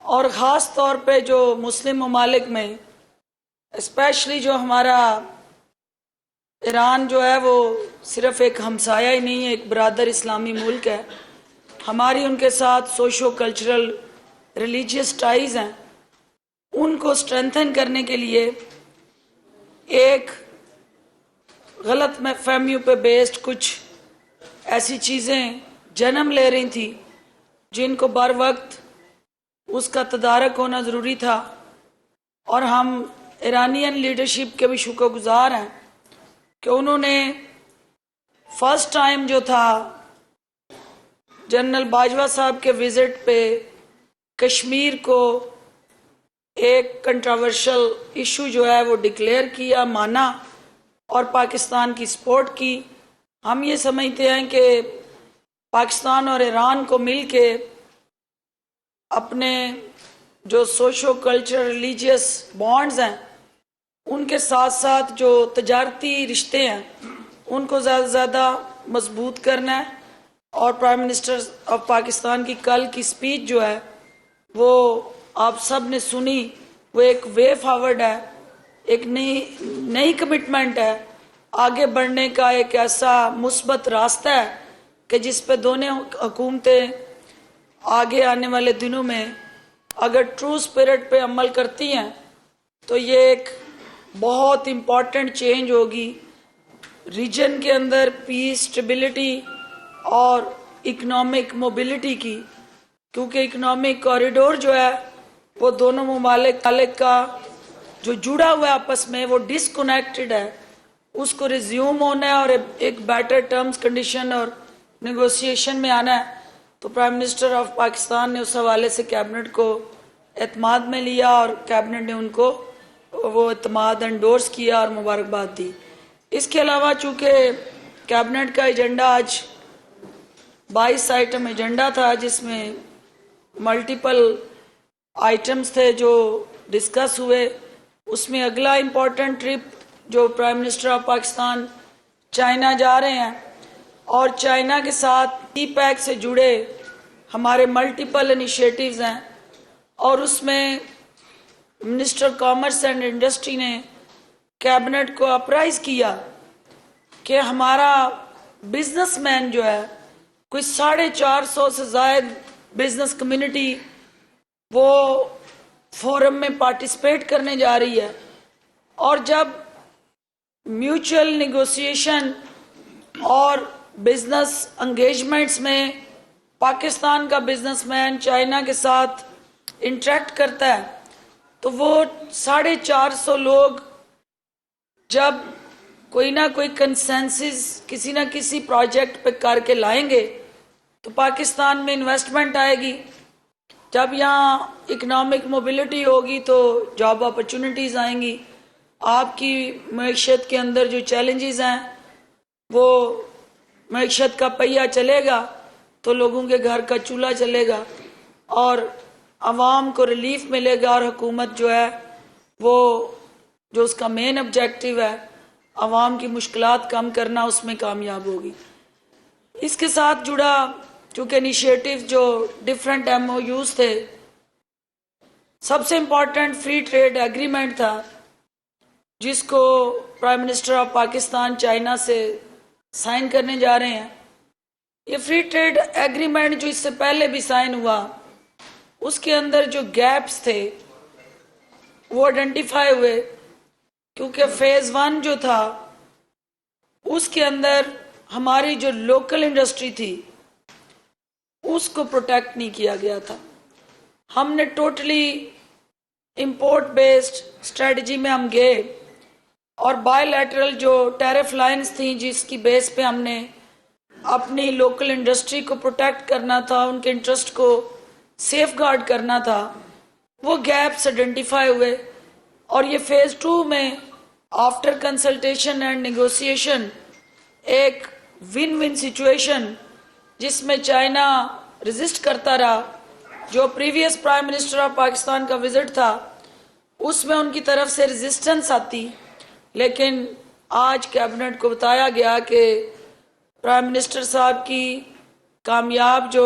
اور خاص طور پہ جو مسلم ممالک میں اسپیشلی جو ہمارا ایران جو ہے وہ صرف ایک ہمسایہ ہی نہیں ہے، ایک برادر اسلامی ملک ہے. ہماری ان کے ساتھ سوشو کلچرل ریلیجیس ٹائز ہیں. ان کو اسٹرینتھن کرنے کے لیے ایک غلط فہمیوں پہ بیسڈ کچھ ایسی چیزیں جنم لے رہی تھیں جن کو بر وقت اس کا تدارک ہونا ضروری تھا. اور ہم ایرانین لیڈرشپ کے بھی شکر گزار ہیں کہ انہوں نے فرسٹ ٹائم جو تھا جنرل باجوہ صاحب کے وزٹ پہ کشمیر کو ایک کنٹراورشل ایشو جو ہے وہ ڈکلیئر کیا، مانا اور پاکستان کی سپورٹ کی. ہم یہ سمجھتے ہیں کہ پاکستان اور ایران کو مل کے اپنے جو سوشو کلچر ریلیجیس بانڈز ہیں ان کے ساتھ ساتھ جو تجارتی رشتے ہیں ان کو زیادہ سے زیادہ مضبوط کرنا ہے. اور پرائم منسٹر آف پاکستان کی کل کی سپیچ جو ہے وہ آپ سب نے سنی، وہ ایک وے فارورڈ ہے، ایک نئی کمٹمنٹ ہے، آگے بڑھنے کا ایک ایسا مثبت راستہ ہے کہ جس پہ دونوں حکومتیں آگے آنے والے دنوں میں اگر ٹرو اسپرٹ پہ عمل کرتی ہیں تو یہ ایک بہت امپورٹنٹ چینج ہوگی ریجن کے اندر پیس، اسٹیبلٹی اور اکنامک موبلٹی کی. کیونکہ اکنامک کوریڈور جو ہے وہ دونوں ممالک کا جو جڑا ہوا ہے آپس میں وہ ڈسکنیکٹڈ ہے، اس کو ریزیوم ہونا ہے اور ایک بیٹر ٹرمز کنڈیشن اور نیگوسیشن میں آنا ہے. تو پرائم منسٹر آف پاکستان نے اس حوالے سے کیبنٹ کو اعتماد میں لیا اور کیبنٹ نے ان کو وہ اعتماد انڈورس کیا اور مبارکباد دی. اس کے علاوہ چونکہ کیبنٹ کا ایجنڈا آج 22 آئٹم ایجنڈا تھا جس میں ملٹیپل آئٹمز تھے جو ڈسکس ہوئے. اس میں اگلا امپورٹنٹ ٹرپ جو prime minister of Pakistan China جا رہے ہیں اور چائنا کے ساتھ ای پیک سے جڑے ہمارے ملٹیپل انیشیٹیوز ہیں. اور اس میں منسٹر کامرس اینڈ انڈسٹری نے کیبنٹ کو اپرائز کیا کہ ہمارا بزنس مین جو ہے کوئی 450 سے زائد بزنس کمیونٹی وہ فورم میں پارٹیسپیٹ کرنے جا رہی ہے. اور جب میوچل نیگوسیشن اور بزنس انگیجمنٹس میں پاکستان کا بزنس مین چائنا کے ساتھ انٹریکٹ کرتا ہے تو وہ 450 لوگ جب کوئی نہ کوئی کنسنسس کسی نہ کسی پروجیکٹ پہ کر کے لائیں گے تو پاکستان میں انویسٹمنٹ آئے گی. جب یہاں اکنامک موبلٹی ہوگی تو جاب اپرچونٹیز آئیں گی. آپ کی معیشت کے اندر جو چیلنجز ہیں وہ معیشت کا پہیہ چلے گا تو لوگوں کے گھر کا چولہا چلے گا اور عوام کو ریلیف ملے گا. اور حکومت جو ہے وہ جو اس کا مین آبجیکٹیو ہے عوام کی مشکلات کم کرنا اس میں کامیاب ہوگی. اس کے ساتھ جڑا چونکہ انیشیٹیو جو ڈیفرنٹ ایم او یوز تھے، سب سے امپورٹنٹ فری ٹریڈ ایگریمنٹ تھا جس کو prime minister of Pakistan China سے سائن کرنے جا رہے ہیں. یہ فری ٹریڈ ایگریمنٹ جو اس سے پہلے بھی سائن ہوا اس کے اندر جو گیپس تھے وہ آئیڈینٹیفائی ہوئے کیونکہ فیز 1 جو تھا اس کے اندر ہماری جو لوکل انڈسٹری تھی اس کو پروٹیکٹ نہیں کیا گیا تھا. ہم نے ٹوٹلی امپورٹ بیسڈ اسٹریٹجی میں ہم گئے اور بائی لیٹرل جو ٹیرف لائنز تھیں جس کی بیس پہ ہم نے اپنی لوکل انڈسٹری کو پروٹیکٹ کرنا تھا، ان کے انٹرسٹ کو سیف گارڈ کرنا تھا، وہ گیپس آئیڈینٹیفائی ہوئے. اور یہ فیز 2 میں آفٹر کنسلٹیشن اینڈ نیگوسیشن ایک ون ون سچویشن جس میں چائنا ریزسٹ کرتا رہا. جو previous prime minister of Pakistan کا وزٹ تھا اس میں ان کی طرف سے ریزسٹنس آتی، لیکن آج کیبنٹ کو بتایا گیا کہ پرائم منسٹر صاحب کی کامیاب جو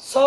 100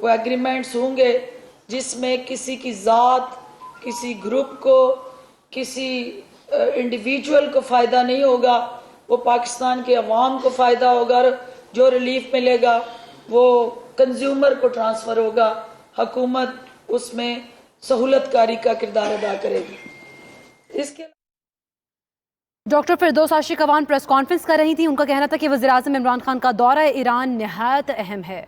وہ ایگریمنٹس ہوں گے جس میں کسی کی ذات، کسی گروپ کو، کسی انڈیویجول کو فائدہ نہیں ہوگا، وہ پاکستان کے عوام کو فائدہ ہوگا، اور جو ریلیف ملے گا وہ کنزیومر کو ٹرانسفر ہوگا، حکومت اس میں سہولت کاری کا کردار ادا کرے گی۔ اس کے doctor Firdous Ashiq Awan press conference کر رہی تھی، ان کا کہنا تھا کہ وزیراعظم عمران خان کا دورہ ایران نہایت اہم ہے۔